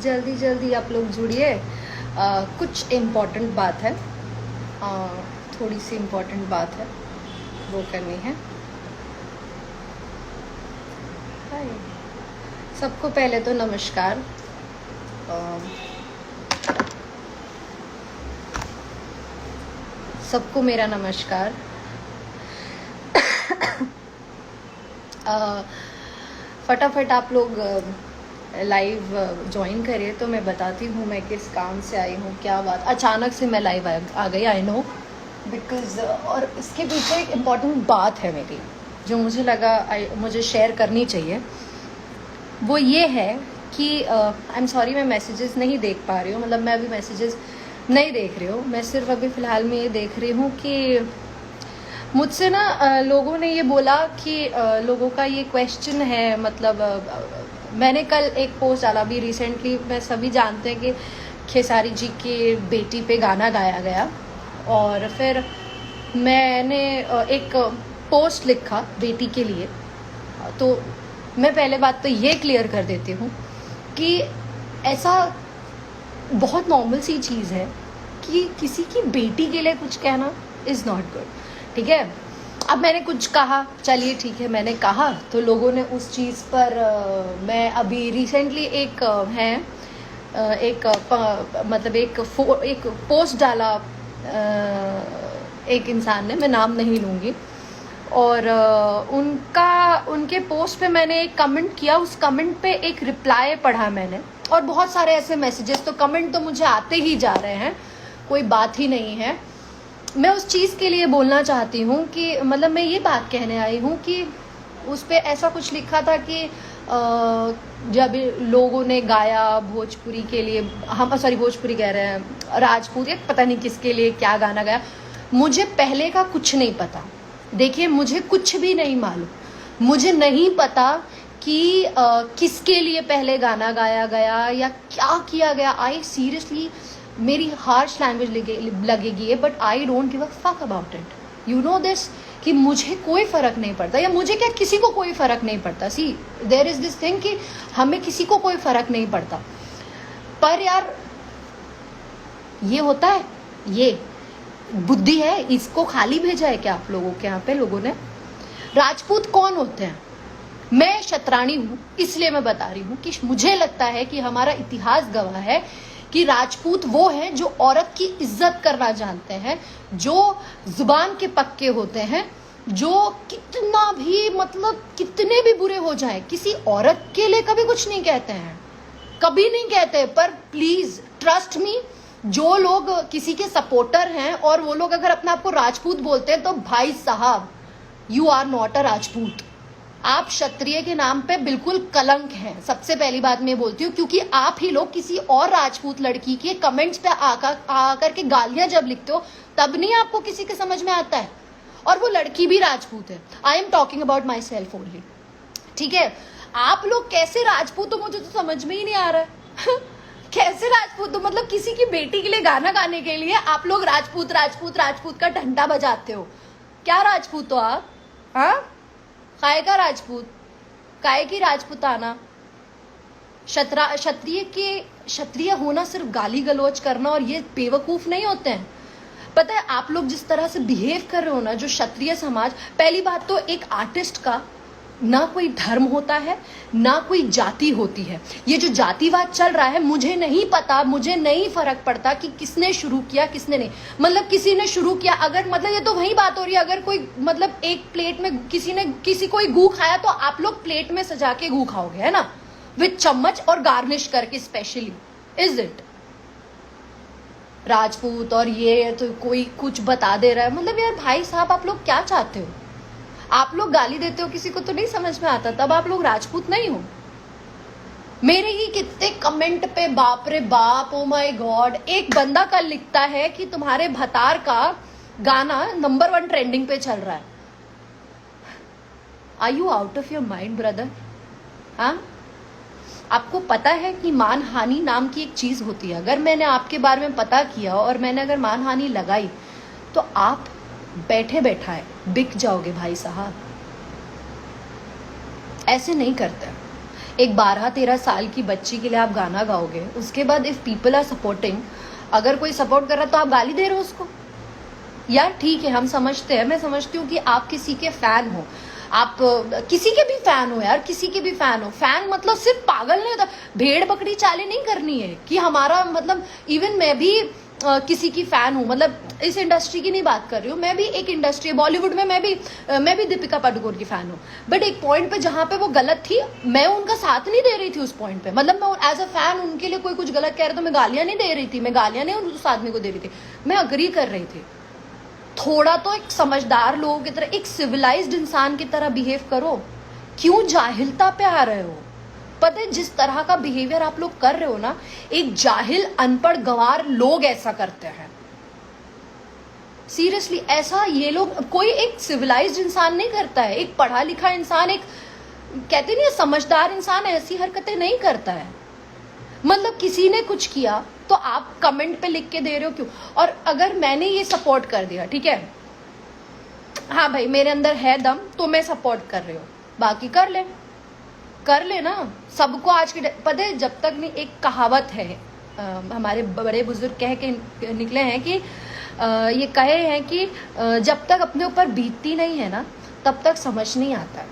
जल्दी जल्दी आप लोग जुड़िए। कुछ इम्पोर्टेंट बात है, थोड़ी सी इम्पोर्टेंट बात है, वो करनी है। हाय सबको, पहले तो नमस्कार। सबको मेरा नमस्कार। फटाफट आप लोग लाइव ज्वाइन करिए तो मैं बताती हूँ मैं किस काम से आई हूँ, क्या बात। अचानक से मैं लाइव आ गई, आई नो, बिकॉज और इसके पीछे एक इम्पॉर्टेंट बात है मेरी जो मुझे लगा मुझे शेयर करनी चाहिए। वो ये है कि आई एम सॉरी, मैं मैसेजेस नहीं देख पा रही हूँ, मतलब मैं अभी मैसेजेस नहीं देख रही हूँ। मैं सिर्फ अभी फ़िलहाल में ये देख रही हूँ कि मुझसे ना लोगों ने ये बोला कि लोगों का ये क्वेश्चन है, मतलब मैंने कल एक पोस्ट डाला अभी रिसेंटली। मैं सभी जानते हैं कि खेसारी जी की बेटी पे गाना गाया गया, और फिर मैंने एक पोस्ट लिखा बेटी के लिए। तो मैं पहले बात तो ये क्लियर कर देती हूँ कि ऐसा बहुत नॉर्मल सी चीज़ है कि किसी की बेटी के लिए कुछ कहना इज़ नॉट गुड, ठीक है। अब मैंने कुछ कहा, चलिए ठीक है, मैंने कहा तो लोगों ने उस चीज़ पर मैं अभी रिसेंटली मतलब एक पोस्ट डाला एक इंसान ने, मैं नाम नहीं लूँगी, और उनके पोस्ट पे मैंने एक कमेंट किया। उस कमेंट पे एक रिप्लाई पढ़ा मैंने, और बहुत सारे ऐसे मैसेजेस, तो कमेंट तो मुझे आते ही जा रहे हैं, कोई बात ही नहीं है। मैं उस चीज़ के लिए बोलना चाहती हूँ कि मतलब मैं ये बात कहने आई हूँ कि उस पे ऐसा कुछ लिखा था कि जब लोगों ने गाया भोजपुरी के लिए, हम सॉरी भोजपुरी कह रहे हैं, राजपूत या पता नहीं किसके लिए क्या गाना गाया। मुझे पहले का कुछ नहीं पता, देखिए मुझे कुछ भी नहीं मालूम, मुझे नहीं पता कि किसके लिए पहले गाना गाया गया या क्या किया गया। आई सीरियसली, मेरी हार्श लैंग्वेज लगेगी, but I don't give a fuck about it, you know this, कि मुझे कोई फ़र्क नहीं पड़ता, या मुझे क्या किसी को कोई फ़र्क नहीं पड़ता। सी देयर इज़ दिस थिंग कि हमें किसी को कोई फ़र्क नहीं पड़ता, पर यार ये होता है, ये बुद्धि है, इसको खाली भेजा है क्या आप लोगों के यहाँ पे लोगों ने। राजपूत कौन होते हैं? मैं शतरानी हूँ, इसलिए मैं बता रही हूँ कि मुझे लगता है कि हमारा इतिहास गवाह है कि राजपूत वो हैं जो औरत की इज्जत करना जानते हैं, जो जुबान के पक्के होते हैं, जो कितना भी मतलब कितने भी बुरे हो जाए किसी औरत के लिए कभी कुछ नहीं कहते हैं, कभी नहीं कहते। पर प्लीज ट्रस्ट मी, जो लोग किसी के सपोर्टर हैं और वो लोग अगर अपने आप को राजपूत बोलते हैं तो भाई साहब, you are not a Rajput, आप क्षत्रिय के नाम पे बिल्कुल कलंक हैं। सबसे पहली बात मैं बोलती हूँ, क्योंकि आप ही लोग किसी और राजपूत लड़की के कमेंट्स पे आकर के गालियां जब लिखते हो तब नहीं आपको किसी के समझ में आता है, और वो लड़की भी राजपूत है। I am talking about my self only, ठीक है। आप लोग कैसे राजपूत हो मुझे तो समझ में ही नहीं आ रहा है कैसे राजपूत हो, मतलब किसी की बेटी के लिए गाना गाने के लिए आप लोग राजपूत राजपूत राजपूत का घंटा बजाते हो। क्या राजपूत हो आप? हाँ, काय का राजपूत, काय की राजपूताना। क्षत्रिय होना सिर्फ गाली गलौज करना और ये बेवकूफ नहीं होते हैं। पता है आप लोग जिस तरह से बिहेव कर रहे हो ना, जो क्षत्रिय समाज, पहली बात तो एक आर्टिस्ट का ना कोई धर्म होता है ना कोई जाति होती है। ये जो जातिवाद चल रहा है, मुझे नहीं पता, मुझे नहीं फर्क पड़ता कि किसने शुरू किया किसने नहीं, मतलब किसी ने शुरू किया, अगर मतलब ये तो वही बात हो रही है, अगर कोई मतलब एक प्लेट में किसी कोई गू खाया तो आप लोग प्लेट में सजा के गू खाओगे, है ना, विद चम्मच और गार्निश करके स्पेशली, इज इट? राजपूत और ये तो कोई कुछ बता दे रहा है, मतलब यार भाई साहब आप लोग क्या चाहते हो? आप लोग गाली देते हो किसी को तो नहीं समझ में आता, तब आप लोग राजपूत नहीं हो। मेरे ही कितने कमेंट पे बाप रे बाप, ओ माय गॉड, एक बंदा कल लिखता है कि तुम्हारे भतार का गाना नंबर 1 ट्रेंडिंग पे चल रहा है। Are you out of your mind brother? हाँ, आपको पता है कि मानहानि नाम की एक चीज होती है। अगर मैंने आपके बारे में पता किया और मैंने अगर मानहानि लगाई तो आप बैठे बैठाए बिक जाओगे भाई साहब। ऐसे नहीं करते, एक 12-13 साल की बच्ची के लिए आप गाना गाओगे, उसके बाद इफ पीपल आर सपोर्टिंग, अगर कोई सपोर्ट कर रहा है तो आप गाली दे रहे हो उसको। यार ठीक है, हम समझते हैं, मैं समझती हूँ कि आप किसी के फैन हो, आप किसी के भी फैन हो यार, किसी के भी फैन हो। फैन मतलब सिर्फ पागल नहीं होता, भेड़ बकरी चालें नहीं करनी है कि हमारा मतलब। इवन मैं भी किसी की फैन हूँ, मतलब इस इंडस्ट्री की नहीं बात कर रही हूँ, मैं भी एक इंडस्ट्री है बॉलीवुड में, मैं भी दीपिका पादुकोण की फैन हूँ। बट एक पॉइंट पे जहाँ पे वो गलत थी, मैं उनका साथ नहीं दे रही थी उस पॉइंट पे। मतलब मैं एज अ फैन उनके लिए कोई कुछ गलत कह रहा तो मैं गालियां नहीं दे रही थी, मैं गालियां नहीं उस आदमी को दे रही थी, मैं अग्री कर रही थी। थोड़ा तो एक समझदार लोगों की तरह, एक सिविलाइज्ड इंसान की तरह बिहेव करो। क्यों जाहिलता पे आ रहे हो? पता है जिस तरह का बिहेवियर आप लोग कर रहे हो ना, एक जाहिल अनपढ़ गंवार लोग ऐसा करते हैं। सीरियसली ऐसा ये लोग, कोई एक सिविलाइज्ड इंसान नहीं करता है। एक पढ़ा लिखा इंसान, एक कहते नहीं समझदार इंसान ऐसी हरकतें नहीं करता है। मतलब किसी ने कुछ किया तो आप कमेंट पे लिख के दे रहे हो क्यों? और अगर मैंने ये सपोर्ट कर दिया, ठीक है, हाँ भाई मेरे अंदर है दम तो मैं सपोर्ट कर रही हूँ, बाकी कर ले ना। सबको आज के पता है, जब तक नहीं, एक कहावत है हमारे बड़े बुजुर्ग कह के निकले हैं कि ये कहे हैं कि जब तक अपने ऊपर बीतती नहीं है ना, तब तक समझ नहीं आता।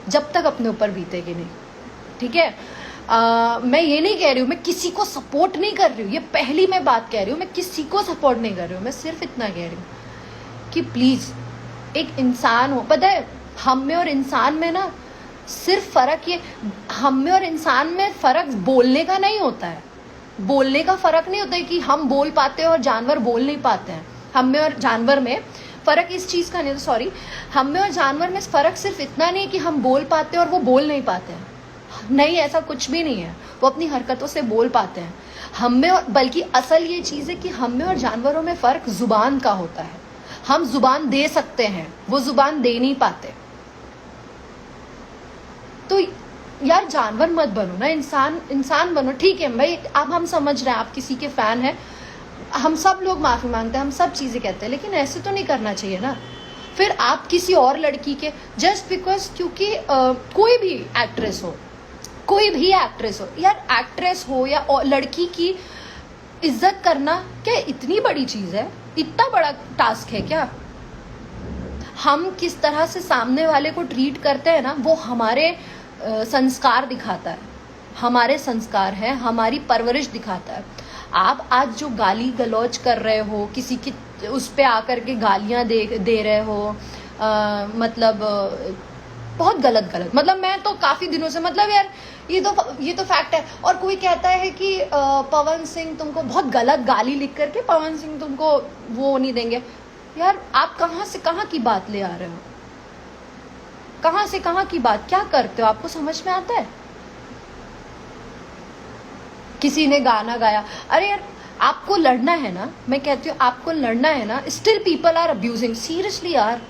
जब तक अपने ऊपर बीतेगी नहीं, ठीक है। मैं ये नहीं कह रही हूँ, मैं किसी को सपोर्ट नहीं कर रही हूँ, ये पहली मैं बात कह रही हूँ, मैं किसी को सपोर्ट नहीं कर रही हूँ। मैं सिर्फ इतना कह रही हूँ कि प्लीज एक इंसान हो। पता है हम में और इंसान में ना सिर्फ फर्क ये, हम में और इंसान में फर्क बोलने का नहीं होता है। बोलने का फर्क नहीं होता है कि हम बोल पाते हैं और जानवर बोल नहीं पाते हैं। हम में और जानवर में फर्क इस चीज का नहीं, तो सॉरी, हम में और जानवर में फर्क सिर्फ इतना नहीं कि हम बोल पाते हैं और वो बोल नहीं पाते हैं। नहीं, ऐसा कुछ भी नहीं है, वो अपनी हरकतों से बोल पाते हैं। हम में और, बल्कि असल ये चीज है कि हम में और जानवरों में फर्क जुबान का होता है। हम जुबान दे सकते हैं, वो जुबान दे नहीं पाते। तो यार जानवर मत बनो ना, इंसान बनो। ठीक है भाई, अब हम समझ रहे हैं आप किसी के फैन हैं, हम सब लोग माफी मांगते हैं, हम सब चीजें कहते हैं, लेकिन ऐसे तो नहीं करना चाहिए ना। फिर आप किसी और लड़की के जस्ट बिकॉज, क्योंकि कोई भी एक्ट्रेस हो, यार एक्ट्रेस हो या लड़की की इज्जत करना क्या इतनी बड़ी चीज है? इतना बड़ा टास्क है क्या? हम किस तरह से सामने वाले को ट्रीट करते हैं ना, वो हमारे संस्कार दिखाता है, हमारे संस्कार है, हमारी परवरिश दिखाता है। आप आज जो गाली गलौज कर रहे हो, किसी की उस पे आकर के गालियां दे रहे हो, मतलब बहुत गलत, मतलब मैं तो काफी दिनों से, मतलब यार ये तो फैक्ट है। और कोई कहता है कि पवन सिंह तुमको बहुत गलत गाली लिख करके पवन सिंह तुमको वो नहीं देंगे। यार आप कहाँ से कहाँ की बात ले आ रहे हो? कहाँ से कहाँ की बात, क्या करते हो? आपको समझ में आता है? किसी ने गाना गाया, अरे यार आपको लड़ना है ना, मैं कहती हूँ आपको लड़ना है ना, still people are abusing. Seriously यार,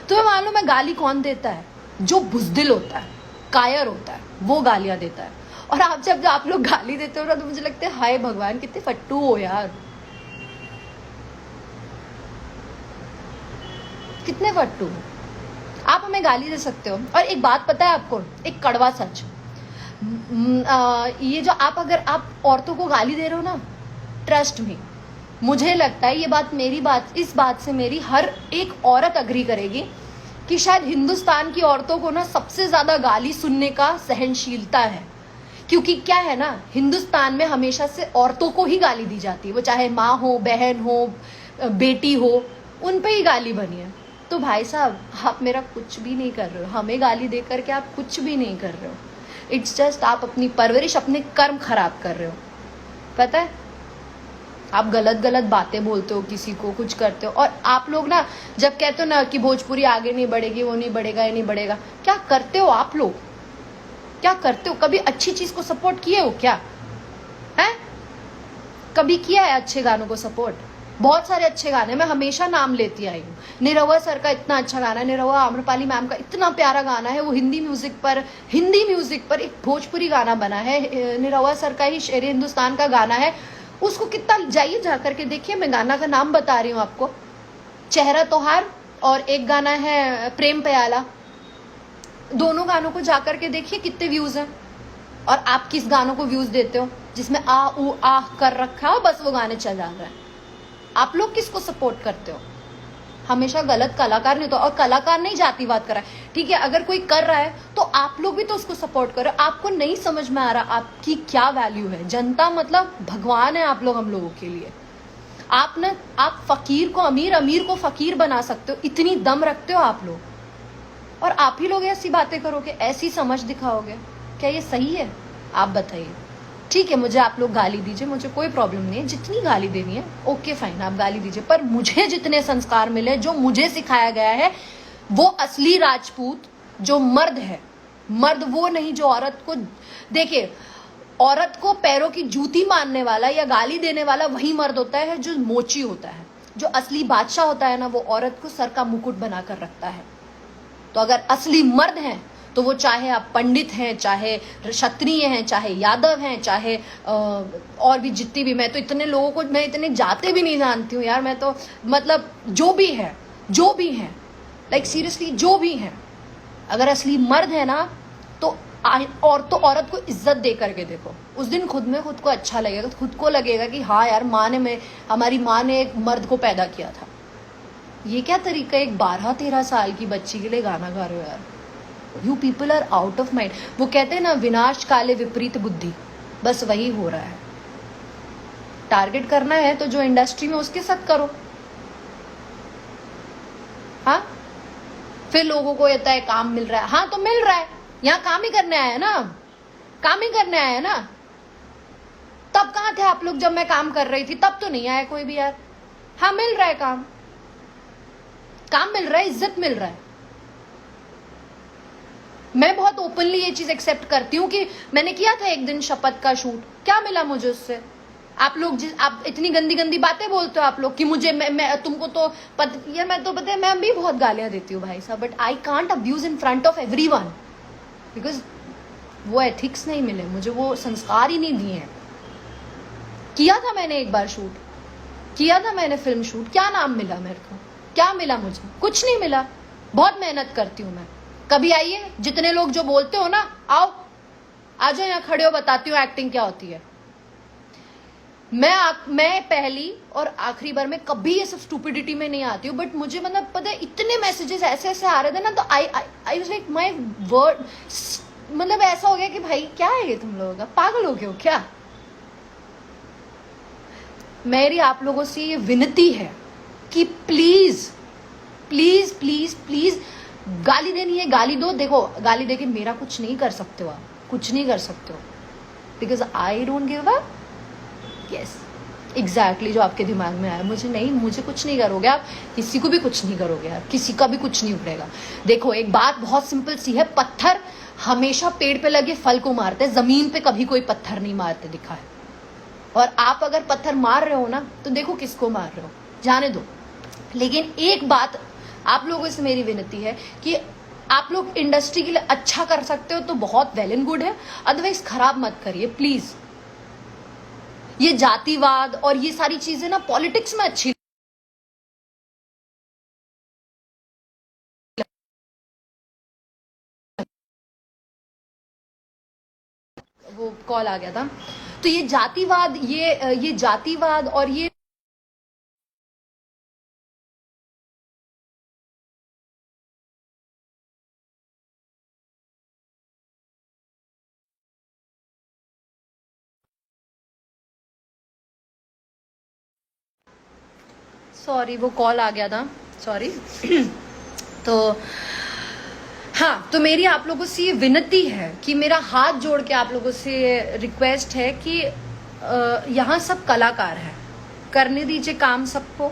तुम्हें मालूम है गाली कौन देता है? जो बुजदिल होता है, कायर होता है, वो गालियां देता है। और आप जब आप लोग गाली देते हो ना, तो मुझे लगता है हाय भगवान कितने फट्टू हो यार, कितने फट्टू हो। आप हमें गाली दे सकते हो। और एक बात पता है आपको, एक कड़वा सच, ये जो अगर आप औरतों को गाली दे रहे हो ना, ट्रस्ट मी, मुझे लगता है ये बात, इस बात से मेरी हर एक औरत अग्री करेगी कि शायद हिंदुस्तान की औरतों को ना सबसे ज्यादा गाली सुनने का सहनशीलता है। क्योंकि क्या है ना, हिंदुस्तान में हमेशा से औरतों को ही गाली दी जाती है, वो चाहे माँ हो, बहन हो, बेटी हो, उन पे ही गाली बनी है। तो भाई साहब आप मेरा कुछ भी नहीं कर रहे हो, हमें गाली दे करके आप कुछ भी नहीं कर रहे हो। इट्स जस्ट आप अपनी परवरिश, अपने कर्म खराब कर रहे हो। पता है आप गलत बातें बोलते हो, किसी को कुछ करते हो। और आप लोग ना जब कहते हो ना कि भोजपुरी आगे नहीं बढ़ेगी, वो नहीं बढ़ेगा, ये नहीं बढ़ेगा, क्या करते हो आप लोग? क्या करते हो? कभी अच्छी चीज को सपोर्ट किए हो क्या? है कभी किया है अच्छे गानों को सपोर्ट? बहुत सारे अच्छे गाने मैं हमेशा नाम लेती आई हूँ। निरहुआ सर का इतना अच्छा गाना है, निरहुआ आम्रपाली मैम का इतना प्यारा गाना है, वो हिंदी म्यूजिक पर एक भोजपुरी गाना बना है। निरहुआ सर का ही शेर हिंदुस्तान का गाना है, उसको कितना जाइए जा करके देखिए। मैं गाना का नाम बता रही हूँ आपको, चेहरा तोहार, और एक गाना है प्रेम प्याला। दोनों गानों को जाकर के देखिए कितने व्यूज हैं। और आप किस गानों को व्यूज देते हो जिसमें आ ऊ आह कर रखा हो, बस वो गाने चल जा रहे हैं। आप लोग किसको सपोर्ट करते हो? हमेशा गलत कलाकार नहीं तो, और कलाकार नहीं जातिवाद कर रहा है, ठीक है, अगर कोई कर रहा है तो आप लोग भी तो उसको सपोर्ट करो। आपको नहीं समझ में आ रहा आपकी क्या वैल्यू है? जनता मतलब भगवान है आप लोग हम लोगों के लिए। आप फकीर को अमीर, अमीर को फकीर बना सकते हो, इतनी दम रखते हो आप लोग, और आप ही लोग ऐसी बातें करोगे, ऐसी समझ दिखाओगे, क्या ये सही है? आप बताइए। ठीक है, मुझे आप लोग गाली दीजिए, मुझे कोई प्रॉब्लम नहीं है, जितनी गाली देनी है ओके फाइन, आप गाली दीजिए, पर मुझे जितने संस्कार मिले, जो मुझे सिखाया गया है, वो असली राजपूत जो मर्द है, मर्द वो नहीं जो औरत को, देखिए औरत को पैरों की जूती मारने वाला या गाली देने वाला वही मर्द होता है जो मोची होता है। जो असली बादशाह होता है ना, वो औरत को सर का मुकुट बनाकर रखता है। तो अगर असली मर्द हैं तो वो चाहे आप पंडित हैं, चाहे क्षत्रिय हैं, चाहे यादव हैं, चाहे और भी जितनी भी, मैं तो इतने लोगों को, मैं इतने जाते भी नहीं जानती हूँ यार, मैं तो मतलब जो भी है लाइक सीरियसली जो भी है, अगर असली मर्द है ना तो औरत को इज्जत दे करके देखो, उस दिन खुद में खुद को अच्छा लगेगा, खुद को लगेगा कि हाँ यार हमारी माँ ने एक मर्द को पैदा किया था। ये क्या तरीका है एक 12-13 साल की बच्ची के लिए गाना गा रहे हो यार? You people are out of mind. वो कहते हैं ना, विनाश काले विपरीत बुद्धि, बस वही हो रहा है। टारगेट करना है तो जो इंडस्ट्री में उसके साथ करो। हाँ, फिर लोगों को येता है काम मिल रहा है, हाँ तो मिल रहा है, यहाँ काम ही करने आया ना, काम ही करने आया ना। तब कहाँ थे आप लोग जब मैं काम कर रही थी? तब तो नहीं आया कोई भी यार। हाँ मिल रहा है काम मिल रहा है, इज्जत मिल रहा है। मैं बहुत ओपनली ये चीज एक्सेप्ट करती हूँ कि मैंने किया था एक दिन शपथ का शूट, क्या मिला मुझे उससे? आप लोग आप इतनी गंदी गंदी बातें बोलते हो आप लोग कि मुझे मैं तुमको तो यार मैं तो पता है मैं भी बहुत गालियां देती हूँ भाई साहब, but I can't abuse in front of everyone because वो एथिक्स नहीं मिले मुझे, वो संस्कार ही नहीं दिए हैं। किया था मैंने एक बार शूट, किया था मैंने फिल्म शूट, क्या नाम मिला मेरे को? क्या मिला मुझे? कुछ नहीं मिला। बहुत मेहनत करती हूँ मैं। कभी आइए, जितने लोग जो बोलते हो ना, आओ आ जाओ यहाँ खड़े हो, बताती हूँ एक्टिंग क्या होती है। मैं पहली और आखिरी बार में कभी ये सब स्टूपिडिटी में नहीं आती हूँ, बट मुझे मतलब पता है इतने मैसेजेस ऐसे ऐसे आ रहे थे ना, तो I was like my word, मतलब ऐसा हो गया कि भाई क्या है ये, तुम लोगों का पागल हो गए हो क्या? मेरी आप लोगों से ये विनती है कि प्लीज प्लीज प्लीज प्लीज गाली देनी है गाली दो। देखो गाली देके मेरा कुछ नहीं कर सकते हो, आप कुछ नहीं कर सकते हो, because I don't give up. Yes exactly जो आपके दिमाग में आया, मुझे कुछ नहीं करोगे आप, किसी को भी कुछ नहीं करोगे यार, किसी का भी कुछ नहीं उखड़ेगा। देखो एक बात बहुत सिंपल सी है, पत्थर हमेशा पेड़ पे लगे फल को मारते हैं, जमीन पे कभी कोई पत्थर नहीं मारते दिखा है। और आप अगर पत्थर मार रहे हो ना तो देखो किसको मार रहे हो, जाने दो। लेकिन एक बात आप लोगों से मेरी विनती है कि आप लोग इंडस्ट्री के लिए अच्छा कर सकते हो तो बहुत वेल एंड गुड है, अदरवाइज खराब मत करिए प्लीज। ये जातिवाद और ये सारी चीजें ना पॉलिटिक्स में अच्छी, वो कॉल आ गया था, तो ये जातिवाद ये जातिवाद और ये सॉरी वो कॉल आ गया था, सॉरी। तो हाँ, तो मेरी आप लोगों से ये विनती है कि मेरा हाथ जोड़ के आप लोगों से रिक्वेस्ट है कि यहाँ सब कलाकार हैं, करने दीजिए काम सबको।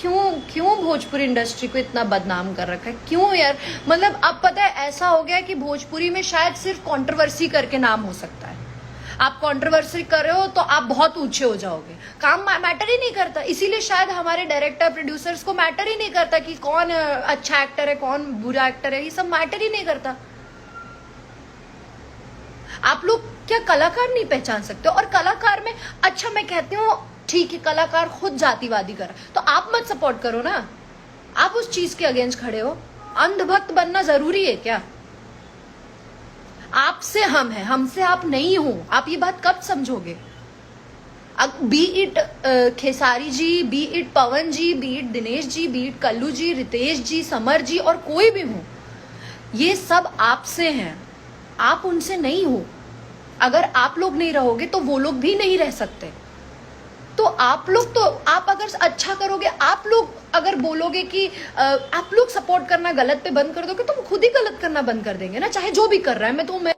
क्यों भोजपुरी इंडस्ट्री को इतना बदनाम कर रखा है? क्यों यार? मतलब अब पता है ऐसा हो गया कि भोजपुरी में शायद सिर्फ कंट्रोवर्सी करके नाम हो सकता है। आप कंट्रोवर्सी कर रहे हो तो आप बहुत ऊंचे हो जाओगे, काम मैटर ही नहीं करता। इसीलिए शायद हमारे डायरेक्टर प्रोड्यूसर्स को मैटर ही नहीं करता कि कौन अच्छा एक्टर है कौन बुरा एक्टर है, ये सब मैटर ही नहीं करता। आप लोग क्या कलाकार नहीं पहचान सकते? और कलाकार में अच्छा मैं कहती हूँ ठीक है, कलाकार खुद जातिवादी कर, तो आप मत सपोर्ट करो ना, आप उस चीज के अगेंस्ट खड़े हो। अंधभक्त बनना जरूरी है क्या? आप आपसे हम हैं, हमसे आप नहीं हो। आप ये बात कब समझोगे? Be it Khesari ji, be it Pawan ji, be it Dinesh ji, be it Kallu ji, Ritesh ji, Samar ji और कोई भी हो, ये सब आपसे हैं, आप उनसे नहीं हो। अगर आप लोग नहीं रहोगे तो वो लोग भी नहीं रह सकते। तो आप लोग, तो आप अगर अच्छा करोगे, आप लोग अगर बोलोगे कि आप लोग सपोर्ट करना गलत पे बंद कर दोगे, तो वो खुद ही गलत करना बंद कर देंगे ना, चाहे जो भी कर रहा है। मैं